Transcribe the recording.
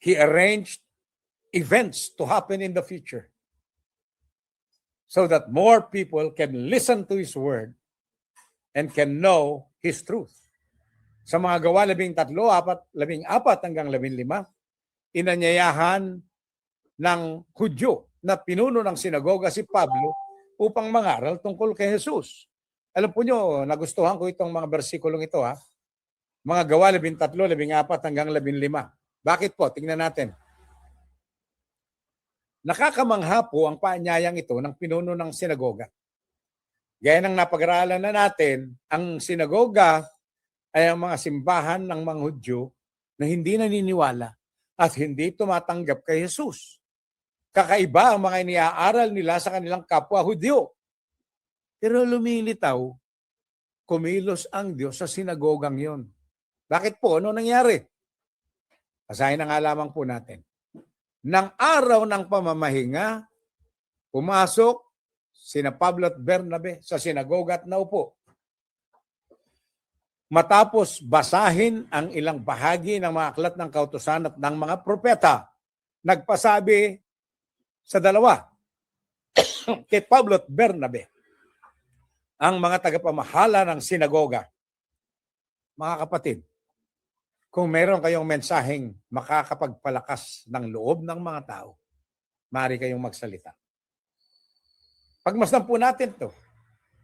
He arranged events to happen in the future so that more people can listen to His word and can know His truth. Sa mga gawa 13, 14 hanggang 15, inanyayahan ng Hudyo na pinuno ng sinagoga si Pablo upang mangaral tungkol kay Jesus. Alam po nyo, nagustuhan ko itong mga bersikulong ito, ha? Mga gawa 13, 14 hanggang 15. Bakit po? Tingnan natin. Nakakamangha po ang paanyayang ito ng pinuno ng sinagoga. Gaya ng napag-aralan na natin, ang sinagoga ay ang mga simbahan ng mga Hudyo na hindi naniniwala at hindi tumatanggap kay Jesus. Kakaiba ang mga iniaaral nila sa kanilang kapwa Hudyo. Pero lumilitaw, kumilos ang Diyos sa sinagogang yon. Bakit po? Ano nangyari? Basahin na nga lamang po natin. Nang araw ng pamamahinga, pumasok sina Pablo at Bernabe sa sinagoga at naupo. Matapos basahin ang ilang bahagi ng mga aklat ng kautusan at ng mga propeta, nagpasabi sa dalawa, kay Pablo at Bernabe, ang mga tagapamahala ng sinagoga. Mga kapatid, kung meron kayong mensaheng makakapagpalakas ng loob ng mga tao, maaari kayong magsalita. Pagmasdan po natin to.